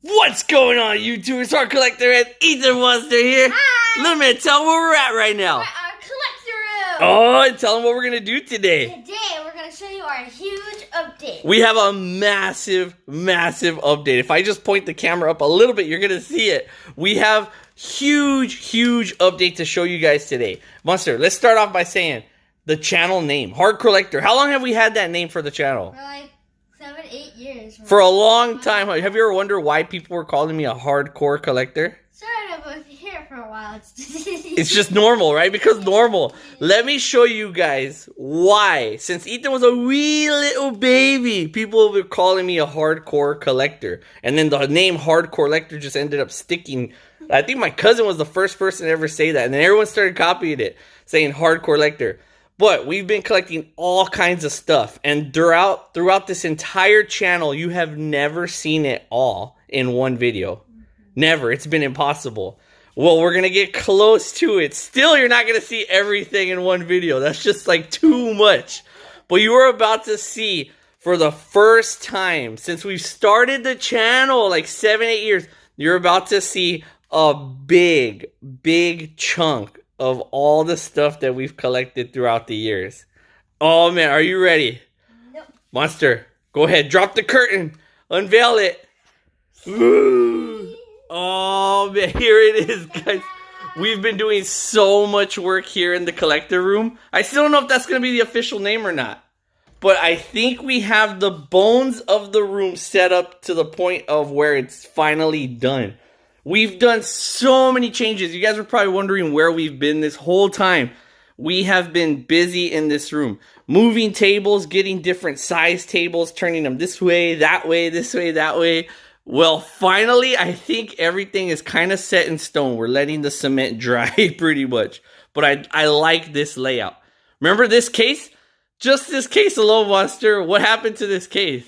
What's going on, YouTube? It's Hardcorllector and Ethan Monster here. Hi! Little man, tell them where we're at right now. We're at our collector room. Oh, and tell them what we're going to do today. Today, we're going to show you our huge update. We have a massive update. If I just point the camera up a little bit, you're going to see it. We have huge update to show you guys today. Monster, let's start off by saying the channel name, Hardcorllector. How long have we had that name for the channel? For like 7-8 years. For a long time. Have you ever wondered why people were calling me a hardcore collector? Sort of, but if you hear it for a while, it's just normal, right? Because normal. Let me show you guys why. Since Ethan was a wee little baby, people were calling me a hardcore collector. And then the name Hardcorllector just ended up sticking. I think my cousin was the first person to ever say that. And then everyone started copying it, saying Hardcorllector. But we've been collecting all kinds of stuff. And throughout this entire channel, you have never seen it all in one video. Never. It's been impossible. Well, we're going to get close to it. Still, you're not going to see everything in one video. That's just like too much. But you are about to see, for the first time since we've started the channel, like 7-8 years, you're about to see a big chunk of all the stuff that we've collected throughout the years. Oh man, are you ready? Nope. Monster, go ahead, drop the curtain, unveil it. Ooh. Oh man, here it is, guys. We've been doing so much work here in the collector room. I still don't know if that's going to be the official name or not. But I think we have the bones of the room set up to the point of where it's finally done. We've done so many changes. You guys are probably wondering where we've been this whole time. We have been busy in this room. Moving tables, getting different size tables, turning them this way, this way, that way. Well, finally, I think everything is kind of set in stone. We're letting the cement dry pretty much. But I like this layout. Remember this case? Just this case alone, Monster. What happened to this case?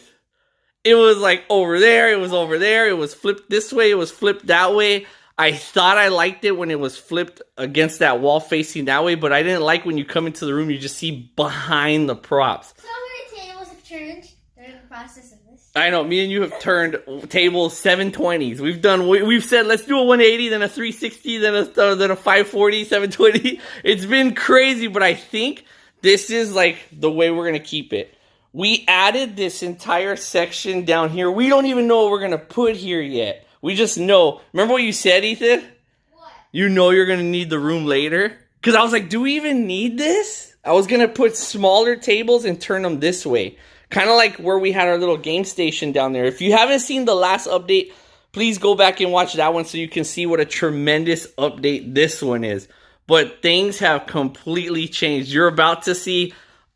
It was like over there, it was over there, it was flipped this way, it was flipped that way. I thought I liked it when it was flipped against that wall facing that way, but I didn't like when you come into the room, you just see behind the props. So many tables have turned during the process of this. I know, me and you have turned tables 720s. We've said, let's do a 180, then a 360, then a 540, 720. It's been crazy, but I think this is like the way we're going to keep it. We added this entire section down here. We don't even know what we're going to put here yet. We just know. Remember what you said, Ethan? What? You know you're going to need the room later? Because I was like, do we even need this? I was going to put smaller tables and turn them this way. Kind of like where we had our little game station down there. If you haven't seen the last update, please go back and watch that one so you can see what a tremendous update this one is. But things have completely changed. You're about to see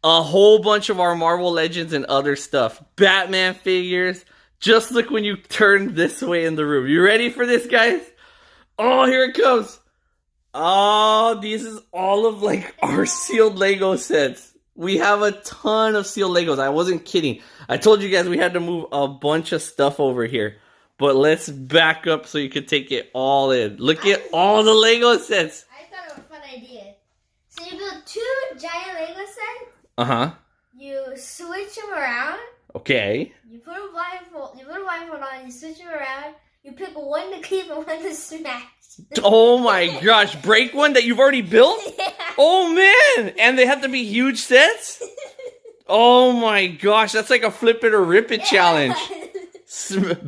a whole bunch of our Marvel Legends and other stuff. Batman figures. Just look when you turn this way in the room. You ready for this, guys? Oh, here it comes. Oh, this is all of like our sealed Lego sets. We have a ton of sealed Legos. I wasn't kidding. I told you guys we had to move a bunch of stuff over here. But let's back up so you can take it all in. Look at all the Lego sets. I thought of a fun idea. So you build 2 giant Lego sets. Uh-huh. You switch them around. Okay. You put a blindfold on, you switch them around. You pick one to keep and one to smash. Oh my gosh. Break one that you've already built? Yeah. Oh man. And they have to be huge sets? Oh my gosh. That's like a flip it or rip it challenge.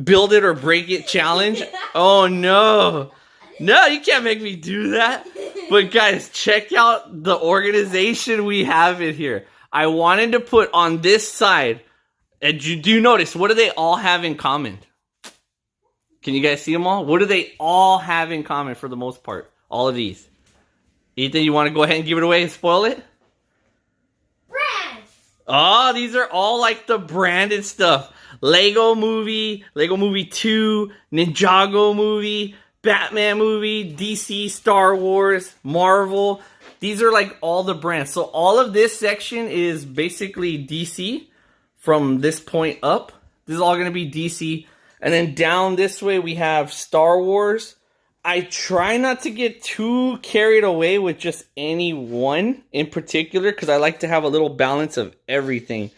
Build it or break it challenge? Oh no. No, you can't make me do that. But guys, check out the organization we have in here. I wanted to put on this side, and do you notice, what do they all have in common? Can you guys see them all? What do they all have in common for the most part? All of these. Ethan, you want to go ahead and give it away and spoil it? Brands! Oh, these are all like the branded stuff. Lego Movie, Lego Movie 2, Ninjago Movie, Batman movie, DC, Star Wars, Marvel. These are like all the brands. So all of this section is basically DC from this point up. This is all going to be DC. And then down this way we have Star Wars. I try not to get too carried away with just any one in particular because I like to have a little balance of everything.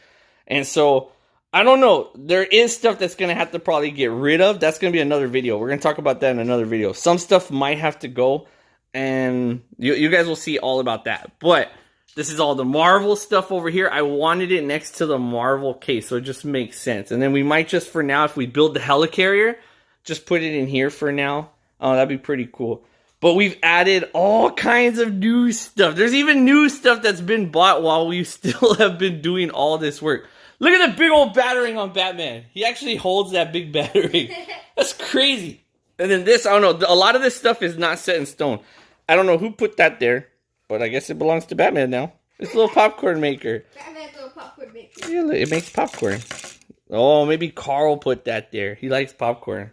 And so I don't know. There is stuff that's going to have to probably get rid of. That's going to be another video. We're going to talk about that in another video. Some stuff might have to go, and you guys will see all about that. But this is all the Marvel stuff over here. I wanted it next to the Marvel case, so it just makes sense. And then we might just, for now, if we build the helicarrier, just put it in here for now. Oh, that'd be pretty cool. But we've added all kinds of new stuff. There's even new stuff that's been bought while we still have been doing all this work. Look at the big old battering on Batman. He actually holds that big battering. That's crazy. And then this, I don't know. A lot of this stuff is not set in stone. I don't know who put that there, but I guess it belongs to Batman now. It's a little popcorn maker. Batman's little popcorn maker. Yeah, it makes popcorn. Oh, maybe Carl put that there. He likes popcorn.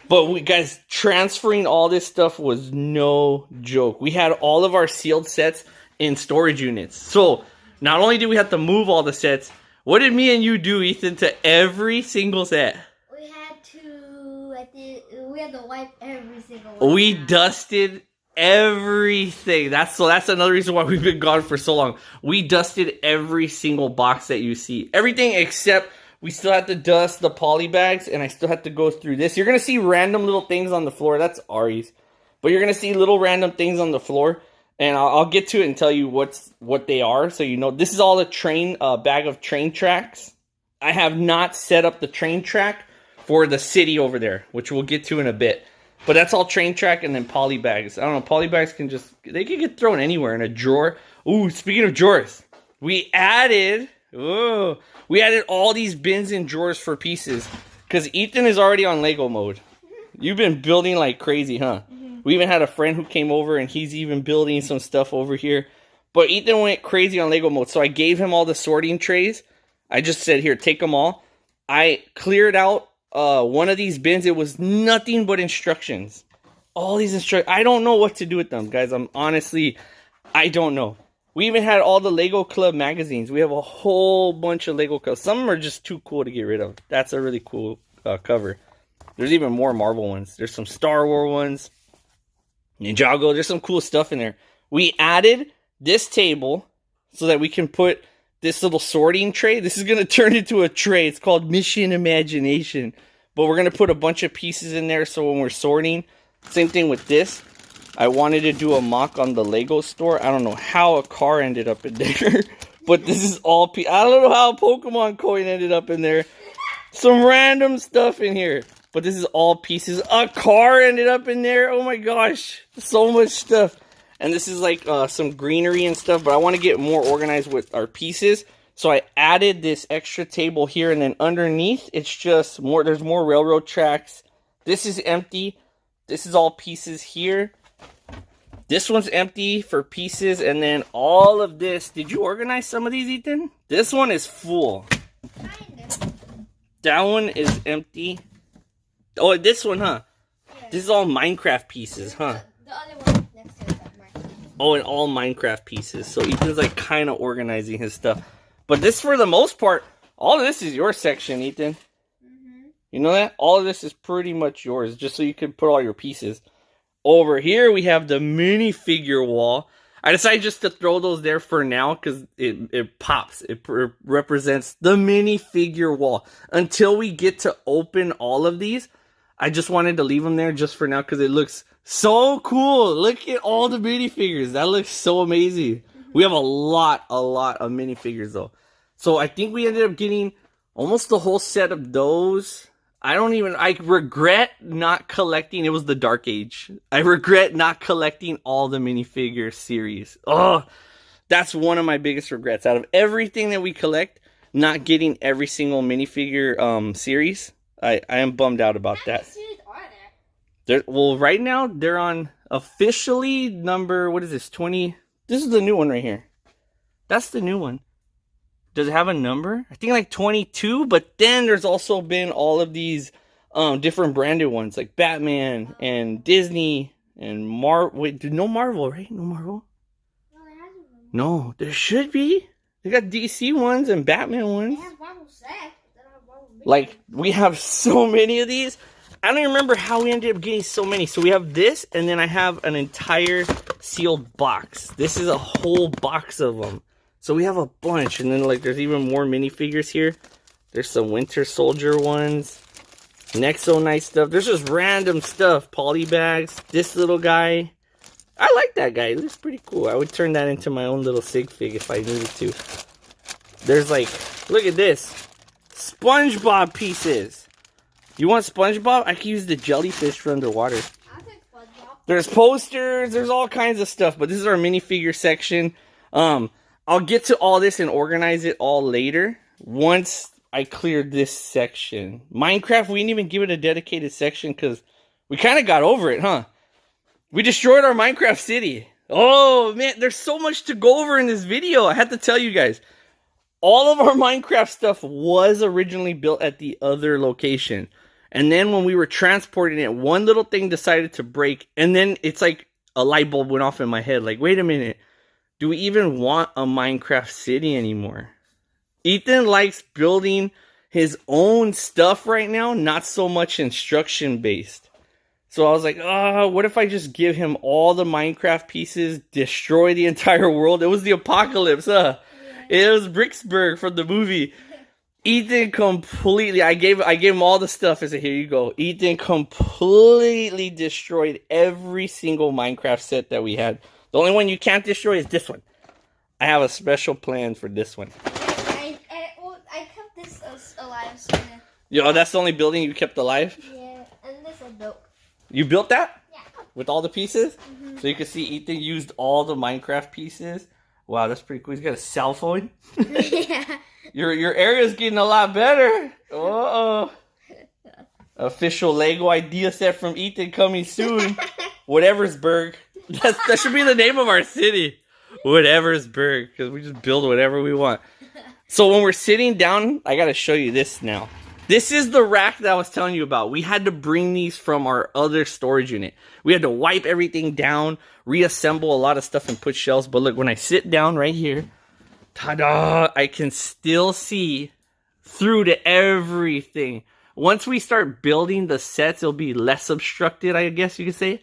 But we guys, transferring all this stuff was no joke. We had all of our sealed sets in storage units. So not only did we have to move all the sets, what did me and you do, Ethan, to every single set? We had to wipe every single one. We dusted everything. That's another reason why we've been gone for so long. We dusted every single box that you see. Everything except we still have to dust the poly bags, and I still have to go through this. You're going to see random little things on the floor. That's Ari's. But you're going to see little random things on the floor, and I'll get to it and tell you what they are, so you know. This is all the train bag of train tracks. I have not set up the train track for the city over there, which we'll get to in a bit. But that's all train track and then poly bags. I don't know, poly bags can get thrown anywhere in a drawer. Ooh, speaking of drawers, we added all these bins and drawers for pieces because Ethan is already on Lego mode. You've been building like crazy, huh? Mm-hmm. We even had a friend who came over and he's even building some stuff over here. But Ethan went crazy on Lego mode, so I gave him all the sorting trays. I just said, here, take them all. I cleared out one of these bins. It was nothing but instructions. All these instructions. I don't know what to do with them, guys. I don't know. We even had all the Lego Club magazines. We have a whole bunch of Lego Club. Some of them are just too cool to get rid of. That's a really cool cover. There's even more Marvel ones. There's some Star Wars ones. Ninjago. There's some cool stuff in there. We added this table so that we can put this little sorting tray. This is going to turn into a tray. It's called Mission Imagination. But we're going to put a bunch of pieces in there so when we're sorting. Same thing with this. I wanted to do a mock on the Lego store. I don't know how a car ended up in there. But this is all... I don't know how a Pokemon coin ended up in there. Some random stuff in here. But this is all pieces. A car ended up in there. Oh my gosh. So much stuff. And this is like some greenery and stuff. But I want to get more organized with our pieces. So I added this extra table here. And then underneath, it's just more... There's more railroad tracks. This is empty. This is all pieces here. This one's empty for pieces, and then all of this. Did you organize some of these, Ethan? This one is full. Kinda. That one is empty. Oh, this one, huh? Yeah. This is all Minecraft pieces, huh? The other one next to it, Minecraft. Oh, and all Minecraft pieces. So Ethan's like kind of organizing his stuff. But this, for the most part, all of this is your section, Ethan. Mm-hmm. You know that? All of this is pretty much yours, just so you can put all your pieces. Over here, we have the minifigure wall. I decided just to throw those there for now because it pops. It represents the minifigure wall. Until we get to open all of these, I just wanted to leave them there just for now because it looks so cool. Look at all the minifigures. That looks so amazing. We have a lot of minifigures though. So I think we ended up getting almost the whole set of those. I regret not collecting. It was the Dark Age. I regret not collecting all the minifigure series. Oh, that's one of my biggest regrets. Out of everything that we collect, not getting every single minifigure series, I am bummed out about that. How many series are there? Well, right now, they're on officially number, what is this, 20? This is the new one right here. That's the new one. Does it have a number? I think like 22, but then there's also been all of these different branded ones, like Batman and Disney and Wait, no Marvel, right? No Marvel? No, there hasn't been. No, there should be. They got DC ones and Batman ones. They have Marvel sets, but they don't have Marvel Minifigures. Like, we have so many of these. I don't even remember how we ended up getting so many. So we have this, and then I have an entire sealed box. This is a whole box of them. So we have a bunch, and then like there's even more minifigures here. There's some Winter Soldier ones. Nexo nice stuff. There's just random stuff. Poly bags. This little guy. I like that guy. He looks pretty cool. I would turn that into my own little sig fig if I needed to. There's like, look at this. SpongeBob pieces. You want SpongeBob? I can use the jellyfish for underwater. I'll take SpongeBob. There's posters. There's all kinds of stuff. But this is our minifigure section. I'll get to all this and organize it all later. Once I cleared this section. Minecraft, we didn't even give it a dedicated section because we kind of got over it, huh? We destroyed our Minecraft city. Oh, man, there's so much to go over in this video. I had to tell you guys. All of our Minecraft stuff was originally built at the other location. And then when we were transporting it, one little thing decided to break. And then it's like a light bulb went off in my head. Like, wait a minute. Do we even want a Minecraft city anymore? Ethan likes building his own stuff right now, not so much instruction based. So I was like, oh, what if I just give him all the Minecraft pieces, destroy the entire world? It was the apocalypse, huh? Yeah. It was Bricksburg from the movie. Ethan completely, I gave him all the stuff. I said, here you go. Ethan completely destroyed every single Minecraft set that we had. The only one you can't destroy is this one. I have a special plan for this one. I kept this alive. So Yo, that's the only building you kept alive? Yeah, and this I built. You built that? Yeah. With all the pieces? Mm-hmm. So you can see Ethan used all the Minecraft pieces. Wow, that's pretty cool. He's got a cell phone. Yeah. Your area's getting a lot better. Uh-oh. Official Lego idea set from Ethan coming soon. Whateversburg. That should be the name of our city. Whateversburg. Because we just build whatever we want. So when we're sitting down, I got to show you this now. This is the rack that I was telling you about. We had to bring these from our other storage unit. We had to wipe everything down, reassemble a lot of stuff and put shelves. But look, when I sit down right here, ta-da, I can still see through to everything. Once we start building the sets, it'll be less obstructed, I guess you could say.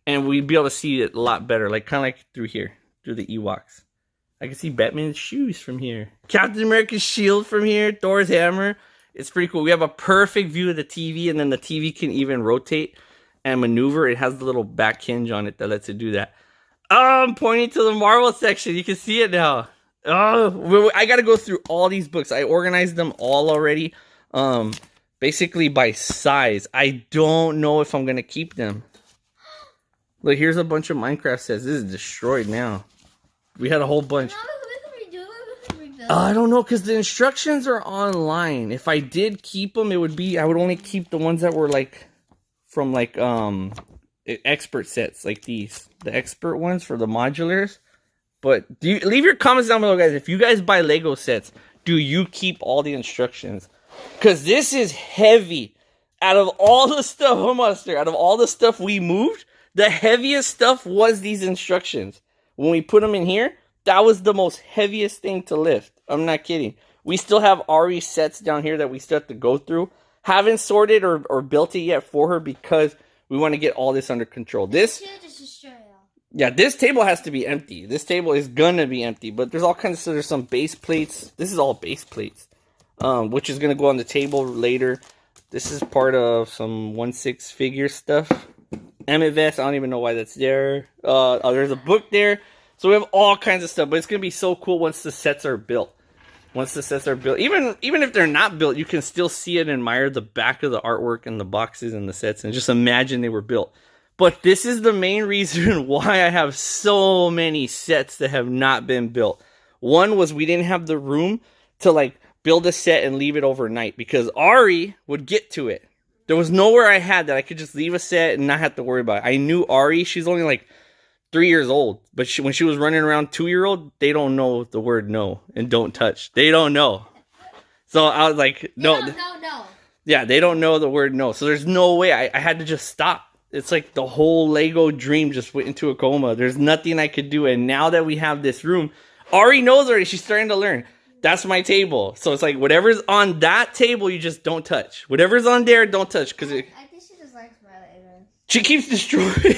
And we'd be able to see it a lot better, like kind of like through here, through the Ewoks. I can see Batman's shoes from here. Captain America's shield from here. Thor's hammer. It's pretty cool. We have a perfect view of the TV, and then the TV can even rotate and maneuver. It has the little back hinge on it that lets it do that. Oh, I'm pointing to the Marvel section. You can see it now. Oh, I got to go through all these books. I organized them all already, basically by size. I don't know if I'm going to keep them. Look, here's a bunch of Minecraft sets. This is destroyed now. We had a whole bunch. I don't know, because the instructions are online. If I did keep them, it would be, I would only keep the ones that were like, from like, expert sets, like these. The expert ones for the modulars. But leave your comments down below, guys. If you guys buy Lego sets, do you keep all the instructions? Because this is heavy. Out of all the stuff, out of all the stuff we moved, the heaviest stuff was these instructions. When we put them in here, that was the most heaviest thing to lift. I'm not kidding. We still have Ari sets down here that we still have to go through. Haven't sorted or built it yet for her because we want to get all this under control. This table has to be empty. This table is gonna be empty, but there's all kinds of stuff. There's some base plates. This is all base plates, which is gonna go on the table later. This is part of some 1/6 figure stuff. Emmett vest. I don't even know why that's there. There's a book there. So we have all kinds of stuff, but it's going to be so cool once the sets are built. Once the sets are built, even if they're not built, you can still see and admire the back of the artwork and the boxes and the sets and just imagine they were built. But this is the main reason why I have so many sets that have not been built. One was we didn't have the room to like build a set and leave it overnight because Ari would get to it. There was nowhere I had that I could just leave a set and not have to worry about it. I knew Ari, she's only like 3 years old, but when she was running around 2-year-old, they don't know the word no and don't touch. They don't know. So I was like, no. Yeah, they don't know the word no. So there's no way. I had to just stop. It's like the whole Lego dream just went into a coma. There's nothing I could do. And now that we have this room, Ari knows already. She's starting to learn. That's my table. So it's like whatever's on that table, you just don't touch. Whatever's on there, don't touch. I think she just likes my Legos. She keeps destroying.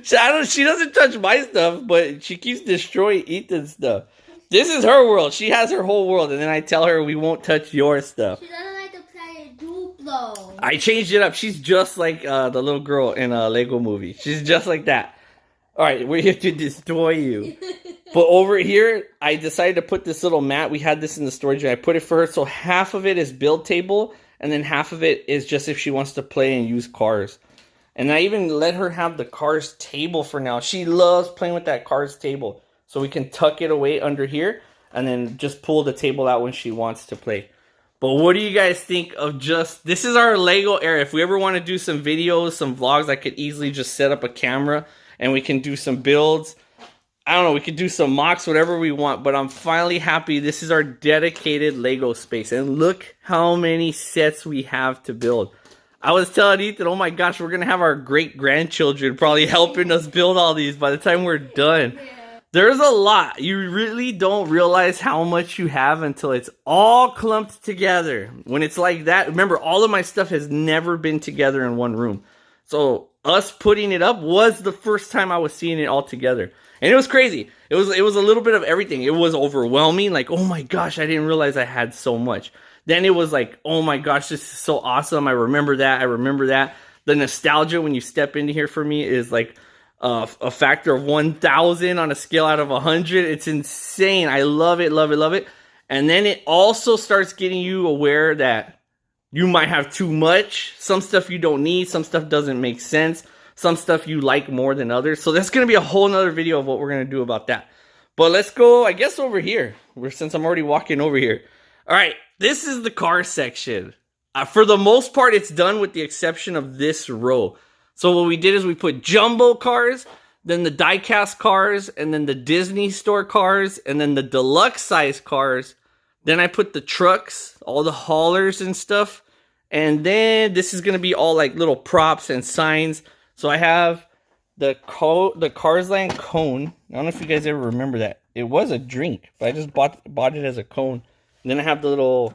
She doesn't touch my stuff, but she keeps destroying Ethan's stuff. This is her world. She has her whole world, and then I tell her we won't touch your stuff. She doesn't like to play Duplo. I changed it up. She's just like the little girl in a Lego movie. She's just like that. All right, we're here to destroy you. But over here, I decided to put this little mat. We had this in the storage, and I put it for her. So half of it is build table, and then half of it is just if she wants to play and use cars. And I even let her have the cars table for now. She loves playing with that cars table. So we can tuck it away under here, and then just pull the table out when she wants to play. But what do you guys think of just... This is our Lego area. If we ever want to do some videos, some vlogs, I could easily just set up a camera, and we can do some builds. I don't know, we could do some mocks, whatever we want, but I'm finally happy. This is our dedicated Lego space, and look how many sets we have to build. I was telling Ethan, oh my gosh, we're going to have our great-grandchildren probably helping us build all these by the time we're done. There's a lot. You really don't realize how much you have until it's all clumped together. When it's like that, remember, all of my stuff has never been together in one room. So us putting it up was the first time I was seeing it all together. And it was crazy. It was a little bit of everything. It was overwhelming. Like, oh my gosh, I didn't realize I had so much. Then it was like, oh my gosh, this is so awesome. I remember that. I remember that. The nostalgia when you step into here for me is like a factor of 1,000 on a scale out of 100. It's insane. I love it, love it, love it. And then it also starts getting you aware that you might have too much. Some stuff you don't need. Some stuff doesn't make sense. Some stuff you like more than others. So that's going to be a whole nother video of what we're going to do about that. But let's go, I guess, over here. Since I'm already walking over here. All right, this is the car section. For the most part, it's done with the exception of this row. So what we did is we put jumbo cars, then the die-cast cars, and then the Disney store cars, and then the deluxe size cars. Then I put the trucks, all the haulers and stuff. And then this is going to be all like little props and signs. So I have the Cars Land cone. I don't know if you guys ever remember that. It was a drink, but I just bought it as a cone. And then I have the little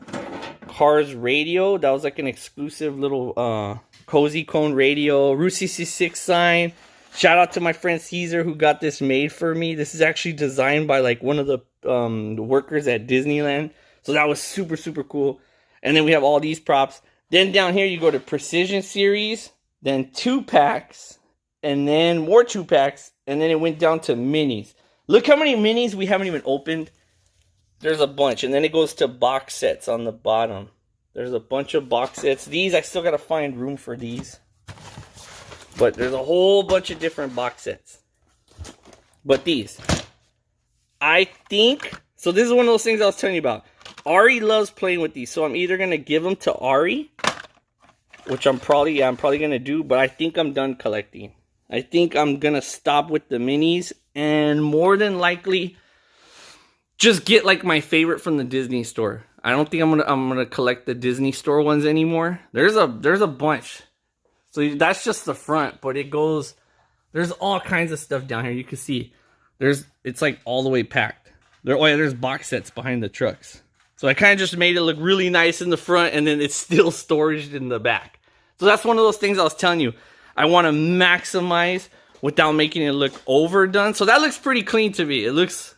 Cars radio. That was like an exclusive little cozy cone radio. Route 66 sign. Shout out to my friend Caesar who got this made for me. This is actually designed by like one of the workers at Disneyland. So that was super, super cool. And then we have all these props. Then down here you go to Precision Series. Then 2-packs, and then more 2-packs, and then it went down to minis. Look how many minis we haven't even opened. There's a bunch, and then it goes to box sets on the bottom. There's a bunch of box sets. These, I still got to find room for these. But there's a whole bunch of different box sets. But these, I think, so this is one of those things I was telling you about. Ari loves playing with these, so I'm either going to give them to Ari, which I'm probably going to do, but I think I'm done collecting. I think I'm going to stop with the minis and more than likely just get like my favorite from the Disney store. I don't think I'm going to collect the Disney store ones anymore. There's a bunch. So that's just the front, but it goes, there's all kinds of stuff down here. You can see it's like all the way packed. There's box sets behind the trucks. So I kind of just made it look really nice in the front, and then it's still storaged in the back. So that's one of those things I was telling you. I want to maximize without making it look overdone. So that looks pretty clean to me. It looks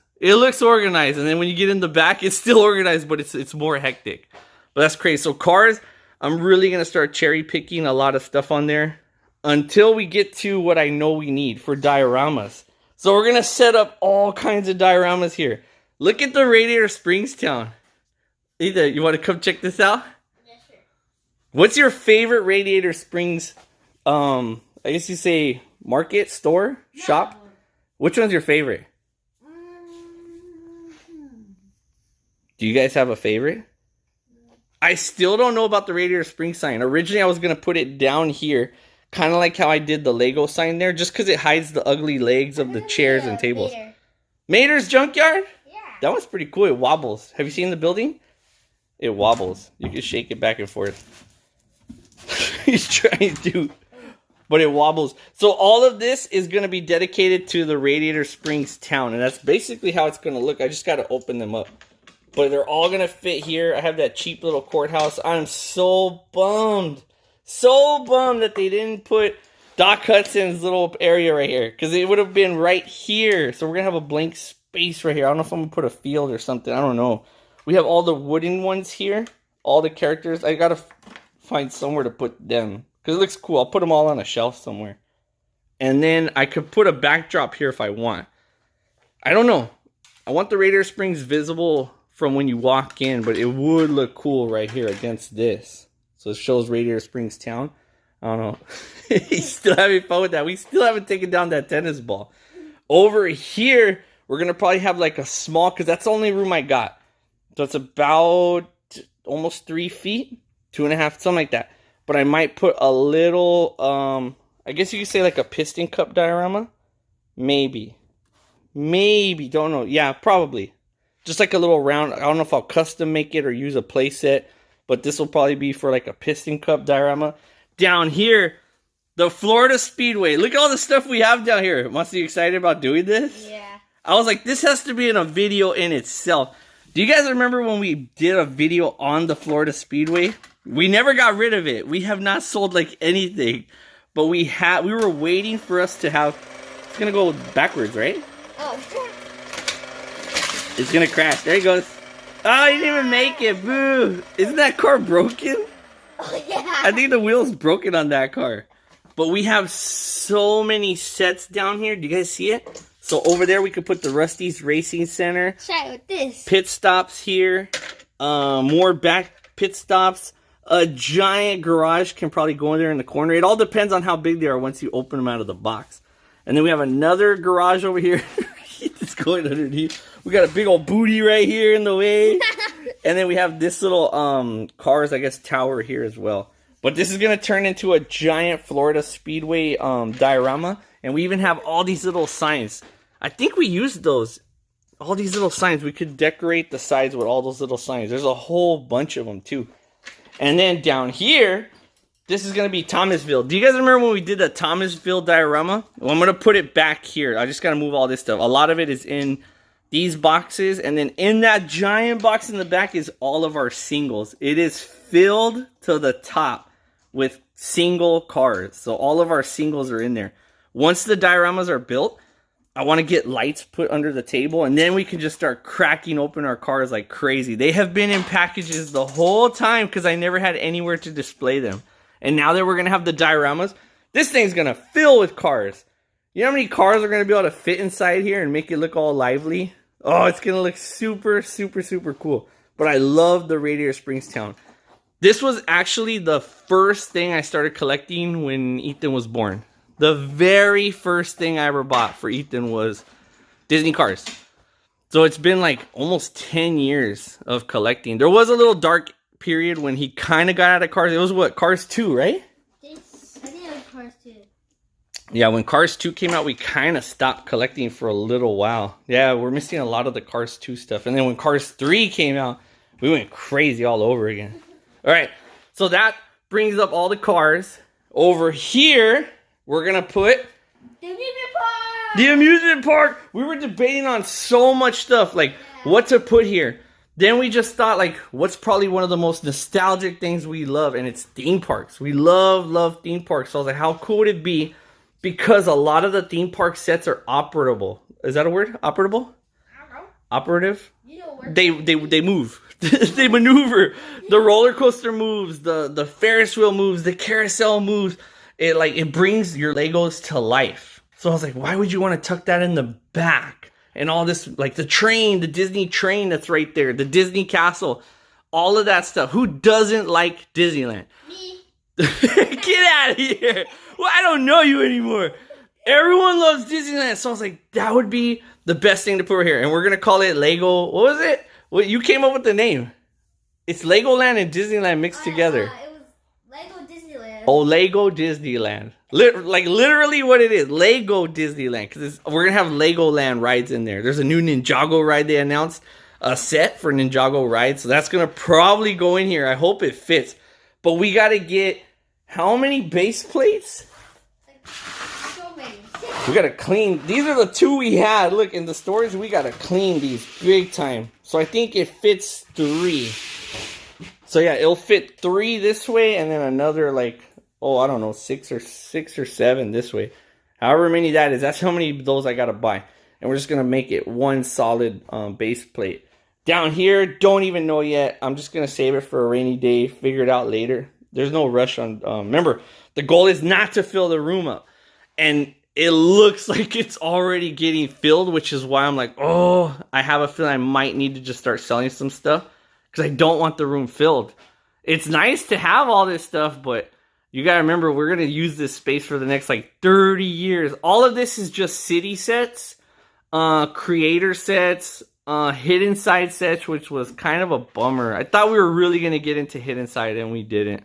organized, and then when you get in the back, it's still organized, but it's more hectic. But that's crazy. So cars, I'm really going to start cherry picking a lot of stuff on there until we get to what I know we need for dioramas. So we're going to set up all kinds of dioramas here. Look at the Radiator Springs town. Either you want to come check this out? Yeah, sure. What's your favorite Radiator Springs, I guess you say market, store, shop? Which one's your favorite? Do you guys have a favorite? I still don't know about the Radiator Springs sign. Originally, I was going to put it down here, kind of like how I did the Lego sign there, just because it hides the ugly legs of the chairs and tables. Mater's Junkyard? Yeah. That one's pretty cool. It wobbles. Have you seen the building? It wobbles. You can shake it back and forth. He's trying to, but it wobbles. So all of this is going to be dedicated to the Radiator Springs town, and that's basically how it's going to look. I just got to open them up. But they're all going to fit here. I have that cheap little courthouse. I'm so bummed. So bummed that they didn't put Doc Hudson's little area right here, because it would have been right here. So we're going to have a blank space right here. I don't know if I'm going to put a field or something. I don't know. We have all the wooden ones here. All the characters. I got to find somewhere to put them. Because it looks cool. I'll put them all on a shelf somewhere. And then I could put a backdrop here if I want. I don't know. I want the Radiator Springs visible from when you walk in. But it would look cool right here against this. So it shows Radiator Springs town. I don't know. He's still having fun with that. We still haven't taken down that tennis ball. Over here, we're going to probably have like a small, because that's the only room I got. So it's about almost 3 feet, 2.5, something like that. But I might put a little, I guess you could say like a piston cup diorama. Maybe, don't know. Yeah, probably. Just like a little round. I don't know if I'll custom make it or use a play set. But this will probably be for like a piston cup diorama. Down here, the Florida Speedway. Look at all the stuff we have down here. Must be excited about doing this? Yeah. I was like, this has to be in a video in itself. Do you guys remember when we did a video on the Florida Speedway? We never got rid of it. We have not sold like anything. But we were waiting for us to have... It's going to go backwards, right? Oh. It's going to crash. There he goes. Oh, he didn't even make it. Boo. Isn't that car broken? Oh, yeah. I think the wheel's broken on that car. But we have so many sets down here. Do you guys see it? So over there we could put the Rusty's Racing Center. Try it with this. Pit stops here. More back pit stops. A giant garage can probably go in there in the corner. It all depends on how big they are once you open them out of the box. And then we have another garage over here. It's going underneath. We got a big old booty right here in the way. And then we have this little cars, I guess, tower here as well. But this is going to turn into a giant Florida Speedway diorama. And we even have all these little signs. I think we used those. All these little signs. We could decorate the sides with all those little signs. There's a whole bunch of them too. And then down here, this is going to be Thomasville. Do you guys remember when we did the Thomasville diorama? Well, I'm going to put it back here. I just got to move all this stuff. A lot of it is in these boxes. And then in that giant box in the back is all of our singles. It is filled to the top with single cars. So all of our singles are in there. Once the dioramas are built, I want to get lights put under the table. And then we can just start cracking open our cars like crazy. They have been in packages the whole time because I never had anywhere to display them. And now that we're going to have the dioramas, this thing's going to fill with cars. You know how many cars are going to be able to fit inside here and make it look all lively? Oh, it's going to look super, super, super cool. But I love the Radiator Springs town. This was actually the first thing I started collecting when Ethan was born. The very first thing I ever bought for Ethan was Disney cars. So it's been like almost 10 years of collecting. There was a little dark period when he kind of got out of cars. It was what, Cars 2, right? I think it was Cars 2. Yeah, when Cars 2 came out, we kind of stopped collecting for a little while. Yeah, we're missing a lot of the Cars 2 stuff. And then when Cars 3 came out, we went crazy all over again. All right, so that brings up all the cars. Over here, we're going to put the amusement park. The amusement park. We were debating on so much stuff, like what to put here. Then we just thought, like, what's probably one of the most nostalgic things we love, and it's theme parks. We love theme parks. So I was like, how cool would it be? Because a lot of the theme park sets are operable. Is that a word? Operable? I don't know. Operative? You know where They move. They maneuver. The roller coaster moves. The Ferris wheel moves. The carousel moves. It brings your Legos to life. So I was like, why would you want to tuck that in the back? And all this, like the train, the Disney train that's right there, the Disney castle, all of that stuff. Who doesn't like Disneyland? Me. Get out of here. Well, I don't know you anymore. Everyone loves Disneyland. So I was like, that would be the best thing to put here. And we're going to call it Lego. What was it? Well, you came up with the name. It's Legoland and Disneyland mixed together. It was Lego Disneyland. Oh, Lego Disneyland. Literally what it is. Lego Disneyland. Because we're going to have Legoland rides in there. There's a new Ninjago ride they announced. A set for Ninjago rides. So that's going to probably go in here. I hope it fits. But we got to get how many base plates? So many. We got to clean. These are the 2 we had. Look, in the storage, we got to clean these big time. So I think it fits 3. So yeah, it'll fit 3 this way and then another like, oh, I don't know, 6 or 7 this way. However many that is, that's how many of those I got to buy. and we're just gonna make it one solid base plate. Down here, don't even know yet. I'm just gonna save it for a rainy day, figure it out later. There's no rush on, remember, the goal is not to fill the room up. And it looks like it's already getting filled, which is why I'm like, oh, I have a feeling I might need to just start selling some stuff because I don't want the room filled. It's nice to have all this stuff, but you gotta remember, we're gonna use this space for the next like 30 years. All of this is just city sets, creator sets, hidden side sets, which was kind of a bummer. I thought we were really gonna get into hidden side and we didn't.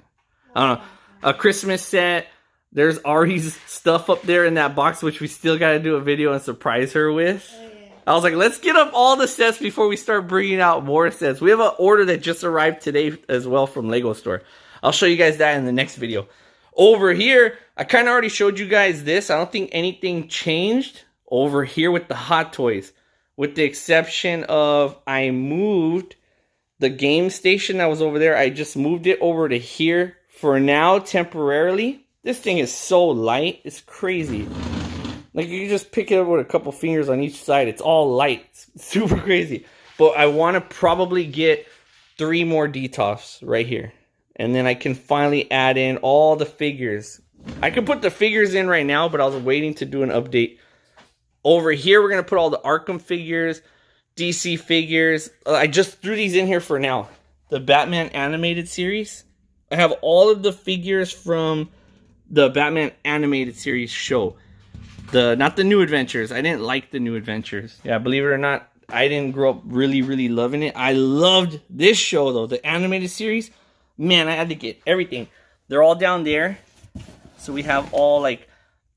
I don't know. A Christmas set. There's Ari's stuff up there in that box, which we still got to do a video and surprise her with. Oh, yeah. I was like, let's get up all the sets before we start bringing out more sets. We have an order that just arrived today as well from Lego store. I'll show you guys that in the next video. Over here, I kind of already showed you guys this. I don't think anything changed over here with the Hot Toys. With the exception of I moved the game station that was over there. I just moved it over to here for now temporarily. This thing is so light, it's crazy. Like, you just pick it up with a couple fingers on each side. It's all light. It's super crazy. But I want to probably get 3 more DTOFs right here. And then I can finally add in all the figures. I could put the figures in right now, but I was waiting to do an update. Over here, we're going to put all the Arkham figures, DC figures. I just threw these in here for now. The Batman animated series. I have all of the figures from the Batman animated series show. Not the New Adventures. I didn't like the New Adventures. Yeah, believe it or not, I didn't grow up really loving it. I loved this show though, the animated series. Man, I had to get everything. They're all down there. So we have all like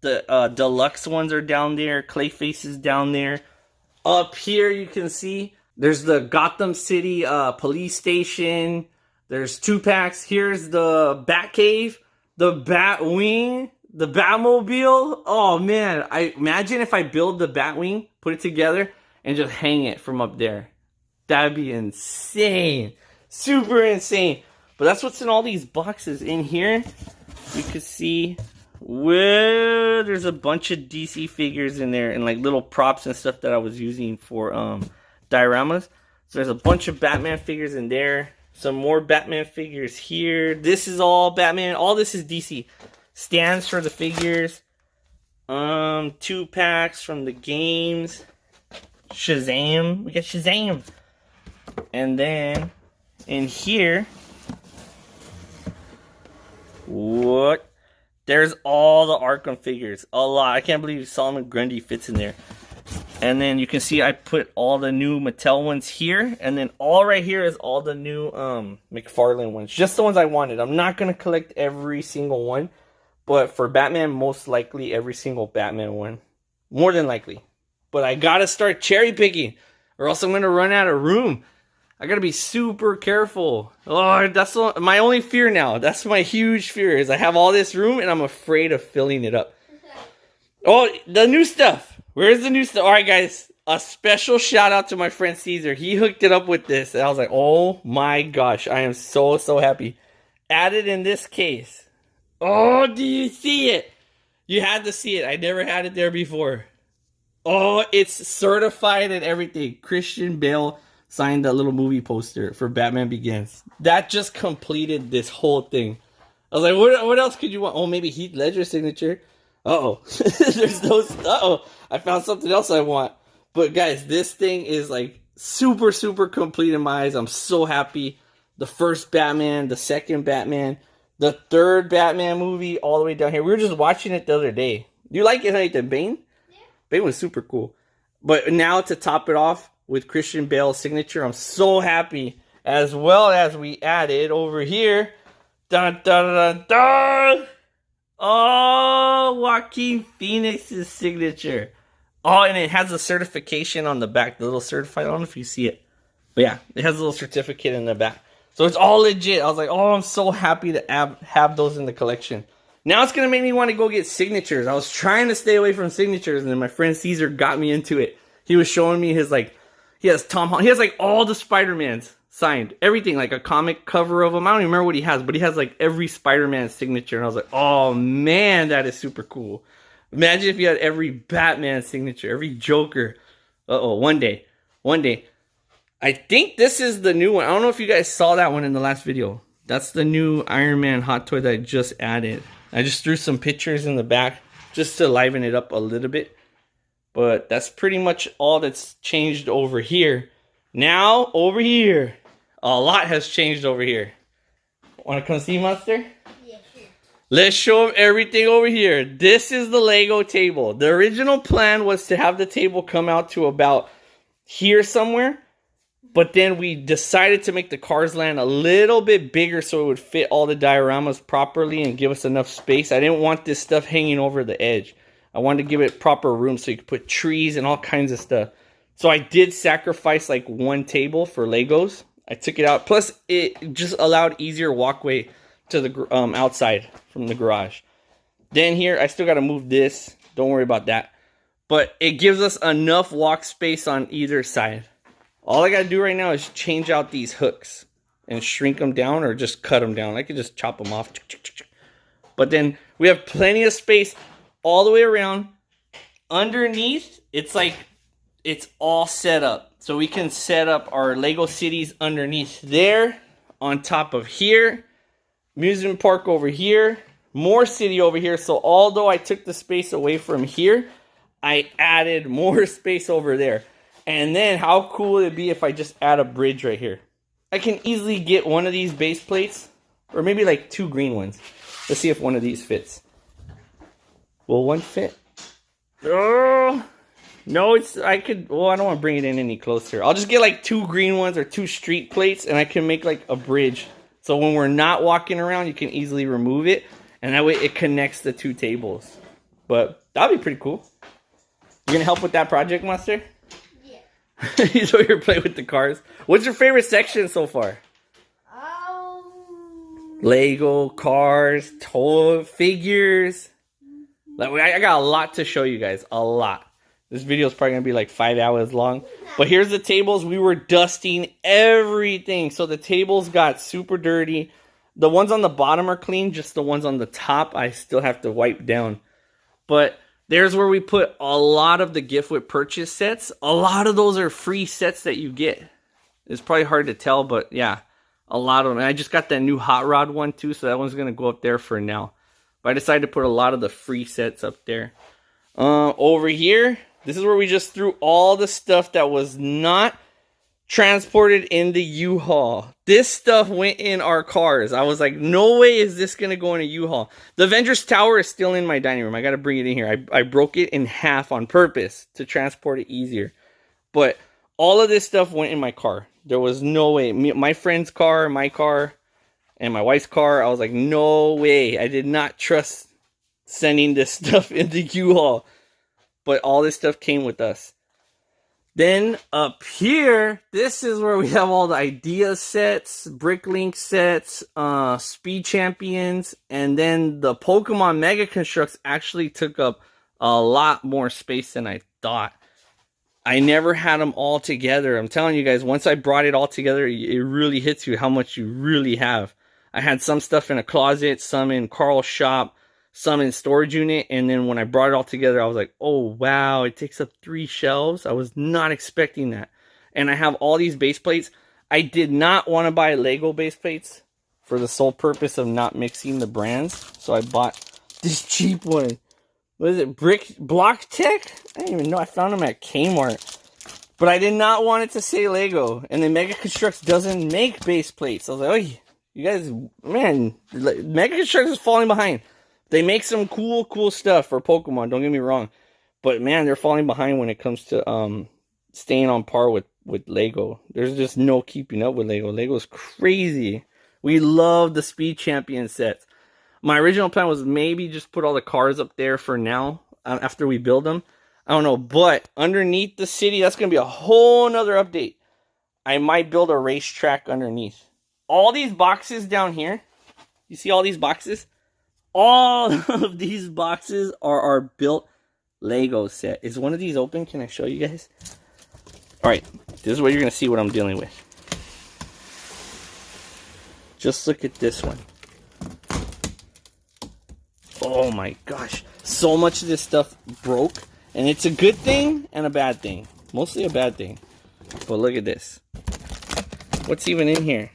the deluxe ones are down there. Clayface is down there. Up here you can see there's the Gotham City police station. There's 2-packs. Here's the Batcave. The Batwing, the Batmobile. Oh man, I imagine if I build the Batwing, put it together, and just hang it from up there. That'd be insane. Super insane. But that's what's in all these boxes. In here, you can see, well, there's a bunch of DC figures in there and like little props and stuff that I was using for dioramas. So there's a bunch of Batman figures in there. Some more Batman figures here. This is all Batman. All this is DC. Stands for the figures. 2-packs from the games. Shazam. We got Shazam. And then in here, what? There's all the Arkham figures. A lot. I can't believe Solomon Grundy fits in there. And then you can see I put all the new Mattel ones here. And then all right here is all the new McFarlane ones. Just the ones I wanted. I'm not going to collect every single one. But for Batman, most likely every single Batman one. More than likely. But I got to start cherry picking. Or else I'm going to run out of room. I got to be super careful. Oh, that's my only fear now. That's my huge fear is I have all this room and I'm afraid of filling it up. Oh, the new stuff. Where's the new stuff? All right, guys. A special shout out to my friend Caesar. He hooked it up with this. And I was like, oh my gosh. I am so happy. Added in this case. Oh, do you see it? You had to see it. I never had it there before. Oh, it's certified and everything. Christian Bale signed that little movie poster for Batman Begins. That just completed this whole thing. I was like, what else could you want? Oh, maybe Heath Ledger's signature. Uh-oh. There's those. Uh-oh. I found something else I want. But guys, this thing is like super complete in my eyes. I'm so happy. The first Batman, the second Batman, the third Batman movie, all the way down here. We were just watching it the other day. You like it, Nathan? Bane? Yeah. Bane was super cool. But now to top it off with Christian Bale's signature, I'm so happy. As well as we added over here. Dun dun dun dun! Oh, Joaquin Phoenix's signature. Oh, and it has a certification on the back. The little certified. I don't know if you see it. But yeah, it has a little certificate in the back. So it's all legit. I was like, oh, I'm so happy to have those in the collection. Now it's going to make me want to go get signatures. I was trying to stay away from signatures. And then my friend Caesar got me into it. He was showing me his like, he has Tom Holland. He has like all the Spider-Mans signed. Everything, like a comic cover of them. I don't even remember what he has, but he has like every Spider-Man signature. And I was like, oh man, that is super cool. Imagine if you had every Batman signature, every Joker. Uh-oh, one day. I think this is the new one. I don't know if you guys saw that one in the last video. That's the new Iron Man hot toy that I just added. I just threw some pictures in the back just to liven it up a little bit. But that's pretty much all that's changed over here. Now, over here. A lot has changed over here. Want to come see, Monster? Yeah, sure. Let's show them everything over here. This is the Lego table. The original plan was to have the table come out to about here somewhere. But then we decided to make the Cars Land a little bit bigger so it would fit all the dioramas properly and give us enough space. I didn't want this stuff hanging over the edge. I wanted to give it proper room so you could put trees and all kinds of stuff. So I did sacrifice like one table for Legos. I took it out. Plus, it just allowed easier walkway to the outside from the garage. Then here, I still got to move this. Don't worry about that. But it gives us enough walk space on either side. All I got to do right now is change out these hooks and shrink them down or just cut them down. I could just chop them off. But then we have plenty of space all the way around. Underneath, it's like it's all set up. So we can set up our Lego cities underneath there, on top of here, amusement park over here, more city over here. So although I took the space away from here, I added more space over there. And then how cool would it be if I just add a bridge right here? I can easily get one of these base plates, or maybe like 2 green ones. Let's see if one of these fits. Will one fit? Oh, no, I don't want to bring it in any closer. I'll just get like 2 green ones or 2 street plates, and I can make like a bridge. So when we're not walking around, you can easily remove it, and that way it connects the 2 tables. But that'd be pretty cool. You gonna help with that project, Monster? He's over here playing with the cars. What's your favorite section so far? Lego, cars, toy figures. Like, I got a lot to show you guys. A lot. This video is probably going to be like 5 hours long. But here's the tables. We were dusting everything. So the tables got super dirty. The ones on the bottom are clean. Just the ones on the top, I still have to wipe down. But there's where we put a lot of the gift with purchase sets. A lot of those are free sets that you get. It's probably hard to tell, but yeah, a lot of them. And I just got that new Hot Rod one too, so that one's going to go up there for now. But I decided to put a lot of the free sets up there. Over here, this is where we just threw all the stuff that was not transported in the U-Haul. This stuff went in our cars. I was like, no way is this going to go in a U-Haul. The Avengers Tower is still in my dining room. I got to bring it in here. I broke it in half on purpose to transport it easier. But all of this stuff went in my car. There was no way. My friend's car, my car, and my wife's car, I was like, no way. I did not trust sending this stuff in the U-Haul. But all this stuff came with us. Then up here, this is where we have all the idea sets, Bricklink sets, Speed Champions, and then the Pokemon Mega Constructs actually took up a lot more space than I thought. I never had them all together. I'm telling you guys, once I brought it all together, it really hits you how much you really have. I had some stuff in a closet, some in Carl's shop, some in storage unit, and then when I brought it all together, I was like, oh wow, it takes up 3 shelves. I was not expecting that. And I have all these base plates. I did not want to buy Lego base plates for the sole purpose of not mixing the brands. So I bought this cheap one. What is it? Block Tech? I didn't even know. I found them at Kmart. But I did not want it to say Lego. And then Mega Constructs doesn't make base plates. I was like, oh, you guys, man, Mega Constructs is falling behind. They make some cool stuff for Pokemon, don't get me wrong. But man, they're falling behind when it comes to staying on par with Lego. There's just no keeping up with Lego. Lego's crazy. We love the Speed Champion sets. My original plan was maybe just put all the cars up there for now, after we build them. I don't know, but underneath the city, that's going to be a whole nother update. I might build a racetrack underneath. All these boxes down here, you see all these boxes? All of these boxes are our built Lego set. Is one of these open? Can I show you guys? Alright, this is where you're going to see what I'm dealing with. Just look at this one. Oh my gosh. So much of this stuff broke. And it's a good thing and a bad thing. Mostly a bad thing. But look at this. What's even in here?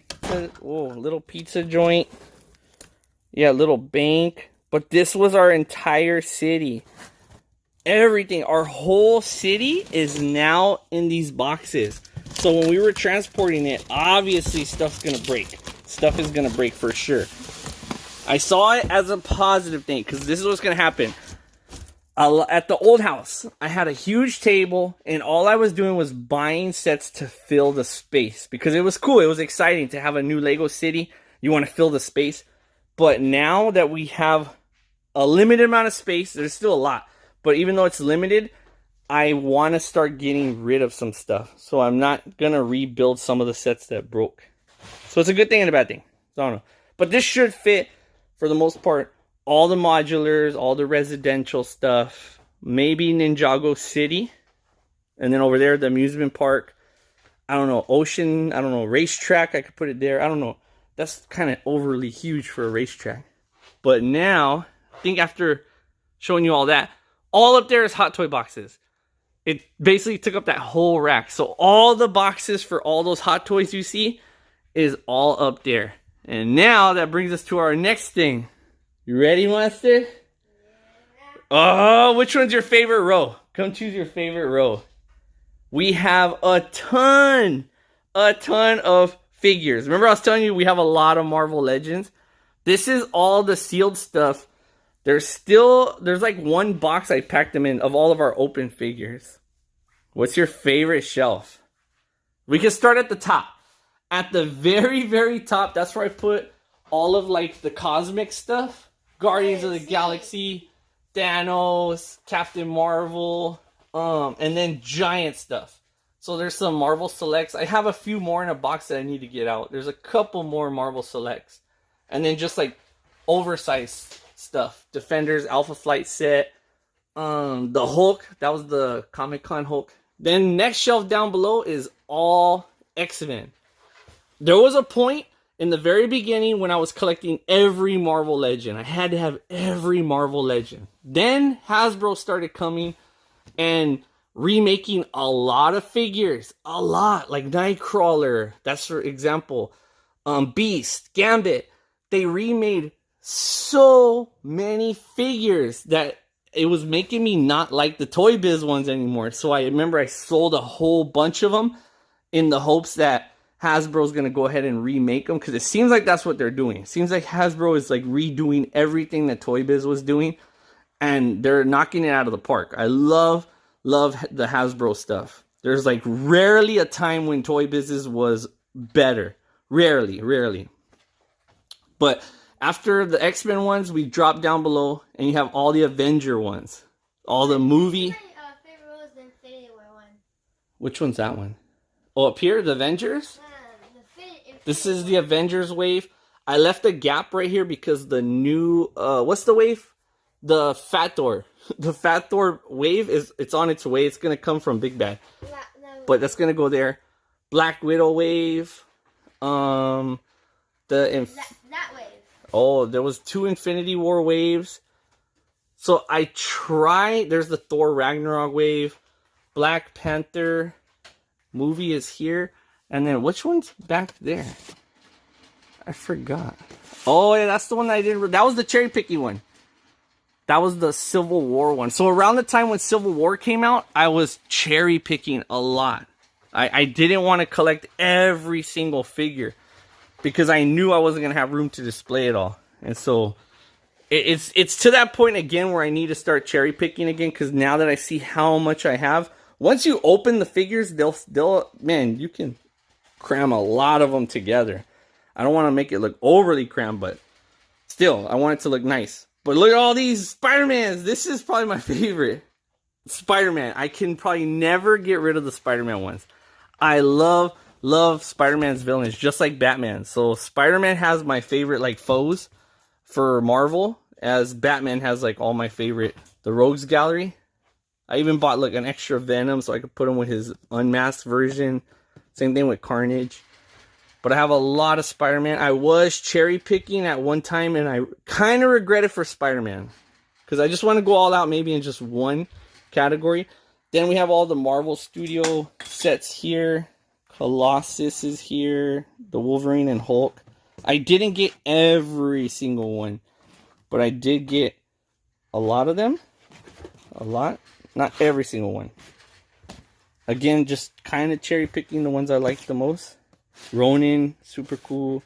Oh, little pizza joint. Yeah, little bank. But this was our entire city. Everything, our whole city is now in these boxes. So when we were transporting it, obviously stuff's gonna break. Stuff is gonna break for sure. I saw it as a positive thing because this is what's gonna happen. At the old house, I had a huge table and all I was doing was buying sets to fill the space because it was cool. It was exciting to have a new Lego city. You want to fill the space. But now that we have a limited amount of space, there's still a lot. But even though it's limited, I want to start getting rid of some stuff. So I'm not going to rebuild some of the sets that broke. So it's a good thing and a bad thing. So I don't know. But this should fit, for the most part, all the modulars, all the residential stuff. Maybe Ninjago City. And then over there, the amusement park. I don't know, ocean. I don't know, racetrack. I could put it there. I don't know. That's kind of overly huge for a racetrack. But now, I think after showing you all that, all up there is Hot Toy boxes. It basically took up that whole rack. So all the boxes for all those Hot Toys you see is all up there. And now that brings us to our next thing. You ready, Monster? Yeah. Oh, which one's your favorite row? Come choose your favorite row. We have a ton of figures. Remember I was telling you we have a lot of Marvel Legends? This is all the sealed stuff. There's like one box I packed them in of all of our open figures. What's your favorite shelf? We can start at the top. At the very, very top, that's where I put all of like the cosmic stuff. Guardians of the Galaxy, Thanos, Captain Marvel, and then giant stuff. So there's some Marvel Selects. I have a few more in a box that I need to get out. There's a couple more Marvel Selects. And then just like oversized stuff. Defenders Alpha Flight set. The Hulk. That was the Comic-Con Hulk. Then next shelf down below is all X-Men. There was a point in the very beginning when I was collecting every Marvel Legend. I had to have every Marvel Legend. Then Hasbro started coming and remaking a lot of figures. A lot. Like Nightcrawler. That's for example. Beast. Gambit. They remade so many figures that it was making me not like the Toy Biz ones anymore. So I remember I sold a whole bunch of them in the hopes that Hasbro's going to go ahead and remake them. Because it seems like that's what they're doing. It seems like Hasbro is like redoing everything that Toy Biz was doing. And they're knocking it out of the park. I love the Hasbro stuff. There's like rarely a time when Toy Biz was better. Rarely. But after the X-Men ones, we drop down below, and you have all the Avenger ones. All the movie. My favorite was the Infinity War one. Which one's that one? Oh, up here, the Avengers? This is the Avengers wave. I left a gap right here because the new, what's the wave? The Fat Thor. The Fat Thor wave, it's on its way. It's going to come from Big Bad. But that's going to go there. Black Widow wave. That wave. Oh, there was 2 Infinity War waves. So I tried. There's the Thor Ragnarok wave. Black Panther movie is here. And then which one's back there? I forgot. Oh, yeah, that's the one I didn't. That was the cherry picky one. That was the Civil War one. So around the time when Civil War came out, I was cherry picking a lot. I didn't want to collect every single figure because I knew I wasn't going to have room to display it all. And so it's to that point again where I need to start cherry picking again, because now that I see how much I have, once you open the figures, they'll man, you can cram a lot of them together. I don't want to make it look overly crammed, but still, I want it to look nice. But look at all these Spider-Mans. This is probably my favorite. Spider-Man. I can probably never get rid of the Spider-Man ones. I love Spider-Man's villains, just like Batman. So Spider-Man has my favorite like foes for Marvel, as Batman has like all my favorite, the Rogues Gallery. I even bought like an extra Venom so I could put him with his unmasked version. Same thing with Carnage. But I have a lot of Spider-Man. I was cherry picking at one time, and I kind of regret it for Spider-Man, because I just want to go all out maybe in just one category. Then we have all the Marvel Studio sets here. Colossus is here. The Wolverine and Hulk. I didn't get every single one, but I did get a lot of them. A lot. Not every single one. Again, just kind of cherry picking the ones I like the most. Ronin, super cool.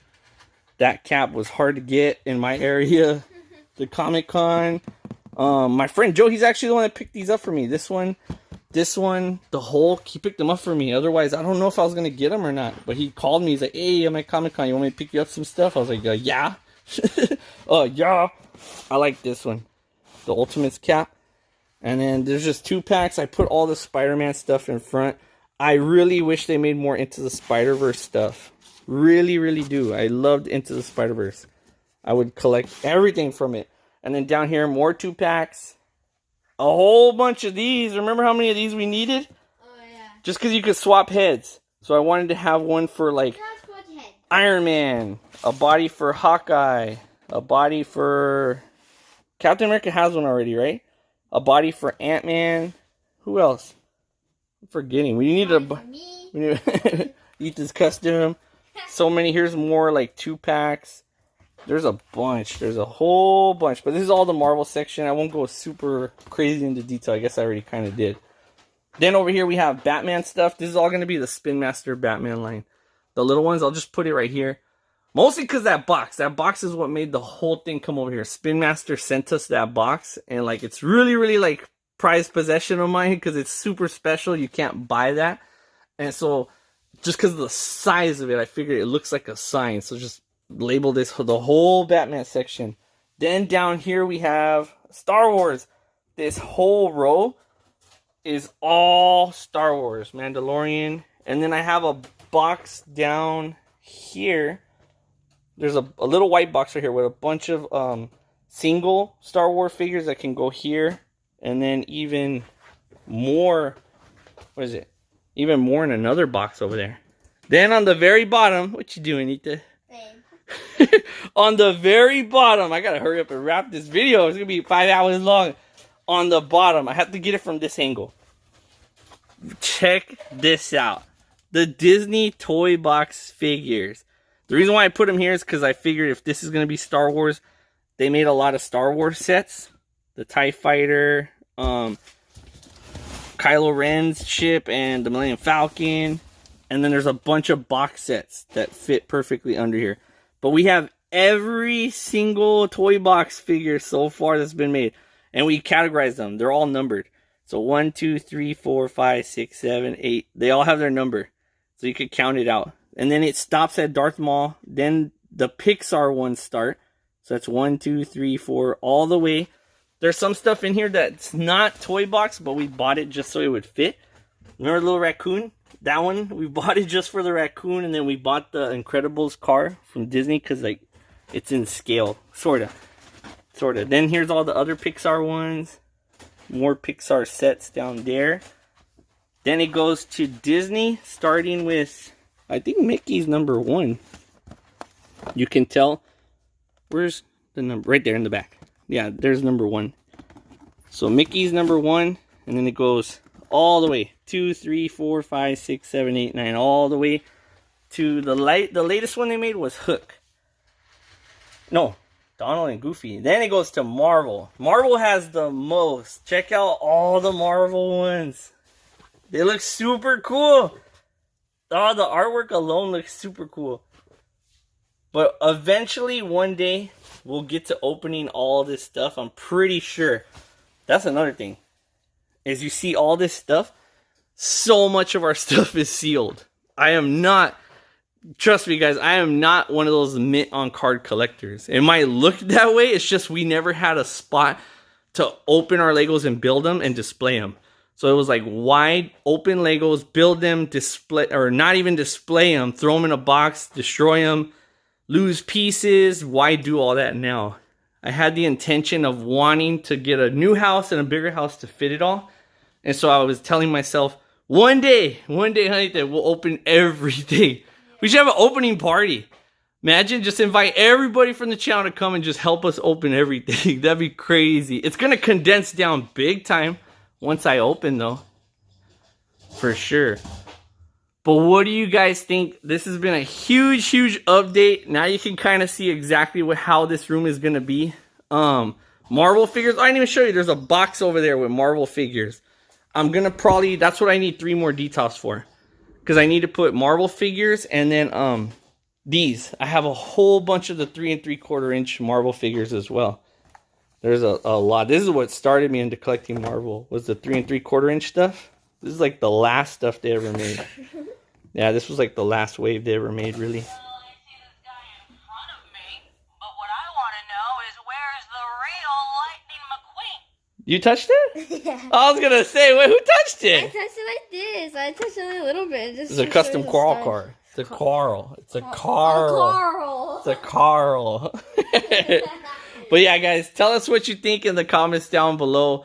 That cap was hard to get in my area. The Comic-Con. My friend Joe, he's actually the one that picked these up for me. This one, the Hulk, he picked them up for me. Otherwise, I don't know if I was going to get them or not. But he called me. He's like, hey, I'm at Comic-Con. You want me to pick you up some stuff? I was like, yeah. Yeah. I like this one. The Ultimates cap. And then there's just 2 packs. I put all the Spider-Man stuff in front. I really wish they made more Into the Spider-Verse stuff. Really, really do. I loved Into the Spider-Verse. I would collect everything from it. And then down here, more 2 packs. A whole bunch of these. Remember how many of these we needed? Oh, yeah. Just because you could swap heads. So I wanted to have one for like Iron Man. A body for Hawkeye. A body for... Captain America has one already, right? A body for Ant-Man. Who else? I'm forgetting. We need Ethan's custom. So many. Here's more like 2 packs. There's a bunch. There's a whole bunch. But this is all the Marvel section. I won't go super crazy into detail. I guess I already kind of did. Then over here we have Batman stuff. This is all going to be the Spin Master Batman line. The little ones, I'll just put it right here. Mostly because that box. That box is what made the whole thing come over here. Spin Master sent us that box. And like it's really, really like prized possession of mine. Because it's super special. You can't buy that. And so just because of the size of it, I figured it looks like a sign. So just label this the whole Batman section. Then down here we have Star Wars. This whole row is all Star Wars. Mandalorian. And then I have a box down here. There's a little white box right here with a bunch of single Star Wars figures that can go here. And then even more, what is it? Even more in another box over there. Then on the very bottom, what you doing, Nita? On the very bottom, I gotta hurry up and wrap this video. It's gonna be 5 hours long. On the bottom, I have to get it from this angle. Check this out. The Disney Toy Box figures. The reason why I put them here is because I figured if this is going to be Star Wars, they made a lot of Star Wars sets. The TIE Fighter, Kylo Ren's ship, and the Millennium Falcon. And then there's a bunch of box sets that fit perfectly under here. But we have every single toy box figure so far that's been made. And we categorize them. They're all numbered. So 1, 2, 3, 4, 5, 6, 7, 8. They all have their number. So you could count it out. And then it stops at Darth Maul. Then the Pixar ones start. So that's 1, 2, 3, 4, all the way. There's some stuff in here that's not toy box, but we bought it just so it would fit. Remember the little raccoon? That one, we bought it just for the raccoon. And then we bought the Incredibles car from Disney because like it's in scale. Sort of. Then here's all the other Pixar ones. More Pixar sets down there. Then it goes to Disney, starting with... I think Mickey's number 1. You can tell. Where's the number? Right there in the back. Yeah, there's number 1. So Mickey's number 1. And then it goes all the way. 2, 3, 4, 5, 6, 7, 8, 9. All the way to the latest one they made was Hook. No, Donald and Goofy. Then it goes to Marvel. Marvel has the most. Check out all the Marvel ones. They look super cool. Oh, the artwork alone looks super cool. But eventually, one day, we'll get to opening all this stuff. I'm pretty sure. That's another thing. As you see all this stuff, so much of our stuff is sealed. I am not, trust me guys, I am not one of those mint on card collectors. It might look that way. It's just we never had a spot to open our Legos and build them and display them. So it was like wide open Legos, build them, display, or not even display them, throw them in a box, destroy them, lose pieces. Why do all that now? I had the intention of wanting to get a new house and a bigger house to fit it all. And so I was telling myself, one day, honey, that we'll open everything. We should have an opening party. Imagine just invite everybody from the channel to come and just help us open everything. That'd be crazy. It's going to condense down big time once I open though. For sure. But what do you guys think? This has been a huge, huge update. Now you can kind of see exactly how this room is going to be. Marvel figures. I didn't even show you. There's a box over there with Marvel figures. I'm going to probably... That's what I need 3 more details for. Because I need to put Marvel figures and then these. I have a whole bunch of the 3 3/4 inch Marvel figures as well. There's a lot. This is what started me into collecting Marvel. Was the 3 3/4 inch stuff. This is like the last stuff they ever made. Yeah, this was like the last wave they ever made, really. Well, I see this guy in front of me, but what I want to know is where's the real Lightning McQueen? You touched it? Yeah. I was gonna say, wait, who touched I it? touched it like this. I touched it a little bit. Just It's a to custom show you Carl the card. It's a Carl. It's a style. Carl. Oh, Carl. It's a Carl. But yeah, guys, tell us what you think in the comments down below.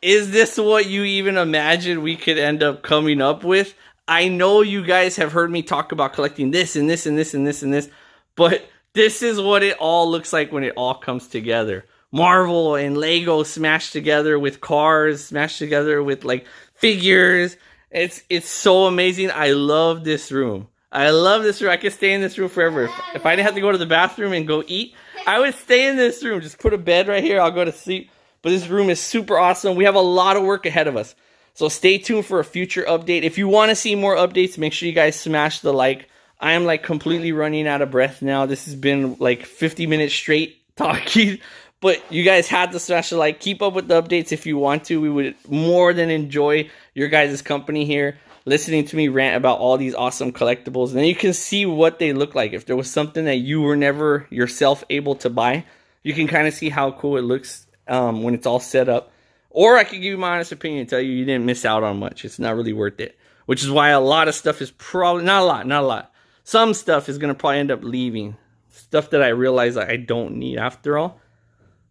Is this what you even imagined we could end up coming up with? I know you guys have heard me talk about collecting this and this and this and this and this, but this is what it all looks like when it all comes together. Marvel and Lego smashed together with cars, smashed together with like figures. It's so amazing. I love this room. I love this room. I could stay in this room forever. If I didn't have to go to the bathroom and go eat, I would stay in this room. Just put a bed right here. I'll go to sleep. But this room is super awesome. We have a lot of work ahead of us. So stay tuned for a future update. If you want to see more updates, make sure you guys smash the like. I am like completely running out of breath now. This has been like 50 minutes straight talking. But you guys had to smash the like. Keep up with the updates if you want to. We would more than enjoy your guys' company here, listening to me rant about all these awesome collectibles. And then you can see what they look like. If there was something that you were never yourself able to buy, you can kind of see how cool it looks when it's all set up. Or I could give you my honest opinion and tell you you didn't miss out on much. It's not really worth it. Which is why a lot of stuff is probably... Not a lot. Some stuff is going to probably end up leaving. Stuff that I realize I don't need after all.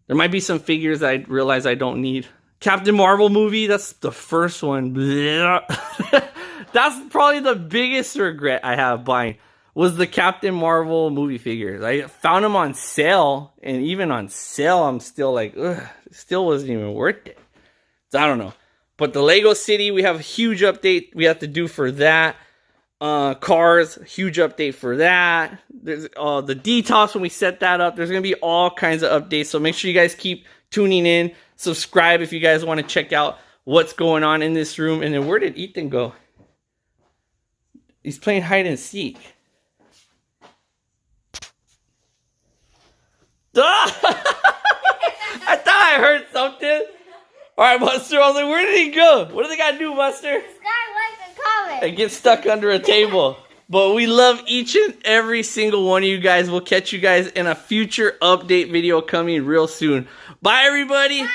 There might be some figures that I realize I don't need. Captain Marvel movie, that's the first one. That's probably the biggest regret I have buying. Was the Captain Marvel movie figures. I found them on sale, and even on sale, I'm still like, ugh, it still wasn't even worth it. So I don't know. But the Lego City, we have a huge update we have to do for that. Cars, huge update for that. There's the detox when we set that up. There's going to be all kinds of updates. So make sure you guys keep tuning in. Subscribe if you guys want to check out what's going on in this room. And then where did Ethan go? He's playing hide and seek. I thought I heard something. Alright, Buster. I was like, where did he go? What do they gotta do, Buster? This guy likes to comment. And get stuck under a table. But we love each and every single one of you guys. We'll catch you guys in a future update video coming real soon. Bye, everybody. Bye.